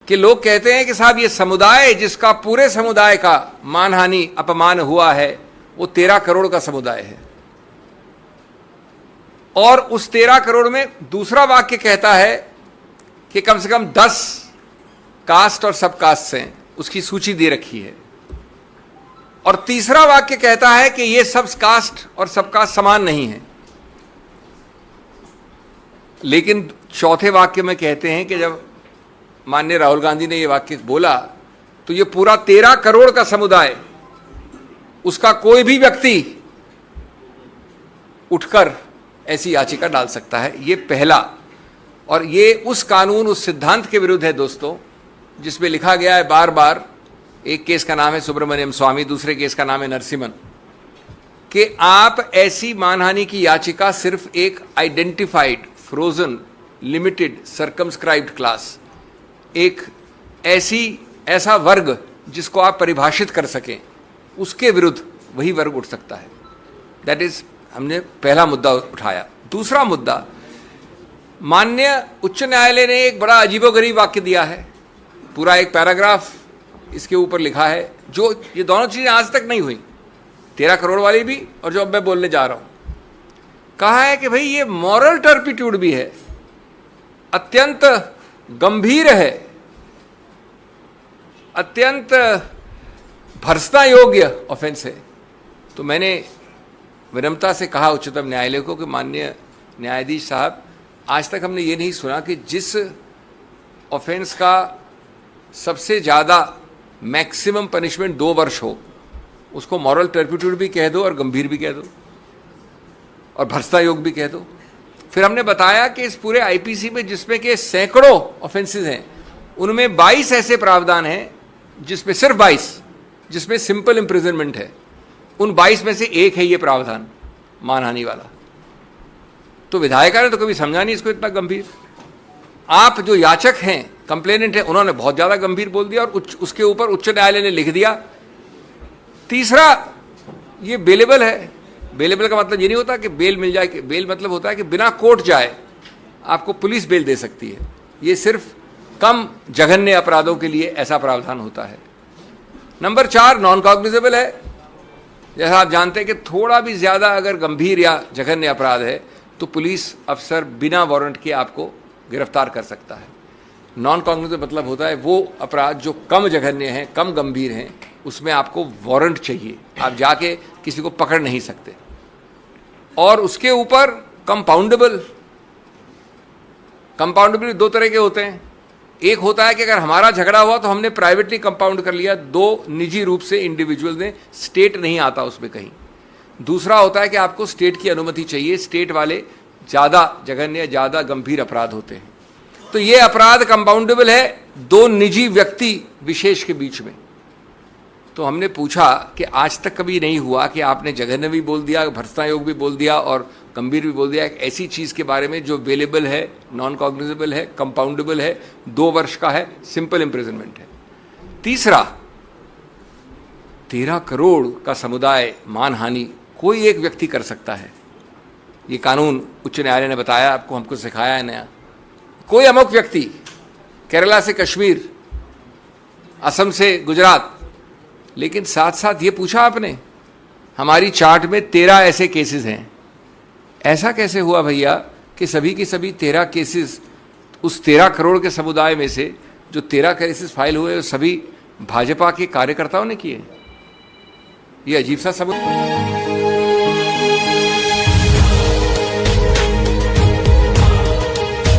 कि लोग कहते हैं कि साहब ये समुदाय जिसका पूरे समुदाय का मानहानि अपमान हुआ है वो 13 करोड़ का समुदाय है, और उस 13 करोड़ में दूसरा वाक्य कहता है कि कम से कम 10 कास्ट और सब कास्ट हैं, उसकी सूची दे रखी है, और तीसरा वाक्य कहता है कि ये सब कास्ट और सब कास्ट समान नहीं है। लेकिन चौथे वाक्य में कहते हैं कि जब माननीय राहुल गांधी ने ये वाक्य बोला तो ये पूरा 13 करोड़ का समुदाय, उसका कोई भी व्यक्ति उठकर ऐसी याचिका डाल सकता है। ये पहला, और ये उस कानून, उस सिद्धांत के विरुद्ध है दोस्तों, जिसमें लिखा गया है बार बार, एक केस का नाम है सुब्रमण्यम स्वामी, दूसरे केस का नाम है नरसिम्हन, कि आप ऐसी मानहानि की याचिका सिर्फ एक identified, frozen, limited, circumscribed class, एक ऐसा वर्ग जिसको आप परिभाषित कर सकें, उसके विरुद्ध वही वर्ग उठ सकता है। दैट इज, हमने पहला मुद्दा उठाया। दूसरा मुद्दा, माननीय उच्च न्यायालय ने एक बड़ा अजीबोगरीब वाक्य दिया है, पूरा एक पैराग्राफ इसके ऊपर लिखा है, जो ये दोनों चीजें आज तक नहीं हुई, 13 करोड़ वाली भी और जो अब मैं बोलने जा रहा हूं। कहा है कि भाई ये मॉरल टर्पिट्यूड भी है, अत्यंत गंभीर है, अत्यंत भर्त्सना योग्य ऑफेंस है। तो मैंने विनम्रता से कहा उच्चतम न्यायालय को कि माननीय न्यायाधीश साहब, आज तक हमने ये नहीं सुना कि जिस ऑफेंस का सबसे ज़्यादा मैक्सिमम पनिशमेंट 2 वर्ष हो, उसको मॉरल टर्पिट्यूड भी कह दो और गंभीर भी कह दो और भर्त्सना योग्य भी कह दो। फिर हमने बताया कि इस पूरे आईपीसी में, जिसमें कि सैकड़ों ऑफेंसेस हैं, उनमें 22 ऐसे प्रावधान हैं जिसमें सिर्फ 22 जिसमें सिंपल इम्प्रिजनमेंट है। उन 22 में से एक है ये प्रावधान मानहानि वाला। तो विधायिका ने तो कभी समझा नहीं इसको इतना गंभीर। आप जो याचक हैं, कंप्लेनेंट हैं, उन्होंने बहुत ज्यादा गंभीर बोल दिया, और उसके ऊपर उच्च न्यायालय ने लिख दिया। तीसरा, ये बेलेबल है। बेलेबल का मतलब ये नहीं होता कि बेल मिल जाए, बेल मतलब होता है कि बिना कोर्ट जाए आपको पुलिस बेल दे सकती है। ये सिर्फ कम जघन्य अपराधों के लिए ऐसा प्रावधान होता है। नंबर 4, नॉन कॉग्निजेबल है। जैसा आप जानते हैं कि थोड़ा भी ज्यादा अगर गंभीर या जघन्य अपराध है तो पुलिस अफसर बिना वारंट के आपको गिरफ्तार कर सकता है। नॉन कॉग्निजेबल मतलब होता है वो अपराध जो कम जघन्य हैं, कम गंभीर हैं, उसमें आपको वारंट चाहिए, आप जाके किसी को पकड़ नहीं सकते। और उसके ऊपर कंपाउंडेबल 2 तरह के होते हैं। एक होता है कि अगर हमारा झगड़ा हुआ तो हमने प्राइवेटली कंपाउंड कर लिया, 2 निजी रूप से इंडिविजुअल ने, स्टेट नहीं आता उसमें कहीं। दूसरा होता है कि आपको स्टेट की अनुमति चाहिए, स्टेट वाले ज़्यादा जघन्य, ज़्यादा गंभीर अपराध होते हैं। तो ये अपराध कंपाउंडेबल है 2 निजी व्यक्ति विशेष के बीच में। तो हमने पूछा कि आज तक कभी नहीं हुआ कि आपने जघन्य भी बोल दिया, भर्त्सना योग्य भी बोल दिया और गंभीर भी बोल दिया, एक ऐसी चीज़ के बारे में जो वेलेबल है, नॉन कॉग्निजेबल है, कंपाउंडेबल है, 2 वर्ष का है, सिंपल इम्प्रिजनमेंट है। तीसरा, 13 करोड़ का समुदाय मानहानि कोई एक व्यक्ति कर सकता है। ये कानून उच्च न्यायालय ने बताया आपको, हमको सिखाया है नया। कोई अमुक व्यक्ति, केरला से कश्मीर, असम से गुजरात, लेकिन साथ साथ ये पूछा आपने, हमारी चार्ट में 13 ऐसे केसेस हैं। ऐसा कैसे हुआ भैया कि सभी के सभी 13 केसेस उस 13 करोड़ के समुदाय में से जो 13 केसेस फाइल हुए, सभी भाजपा के कार्यकर्ताओं ने किए? ये अजीब सा सबूत।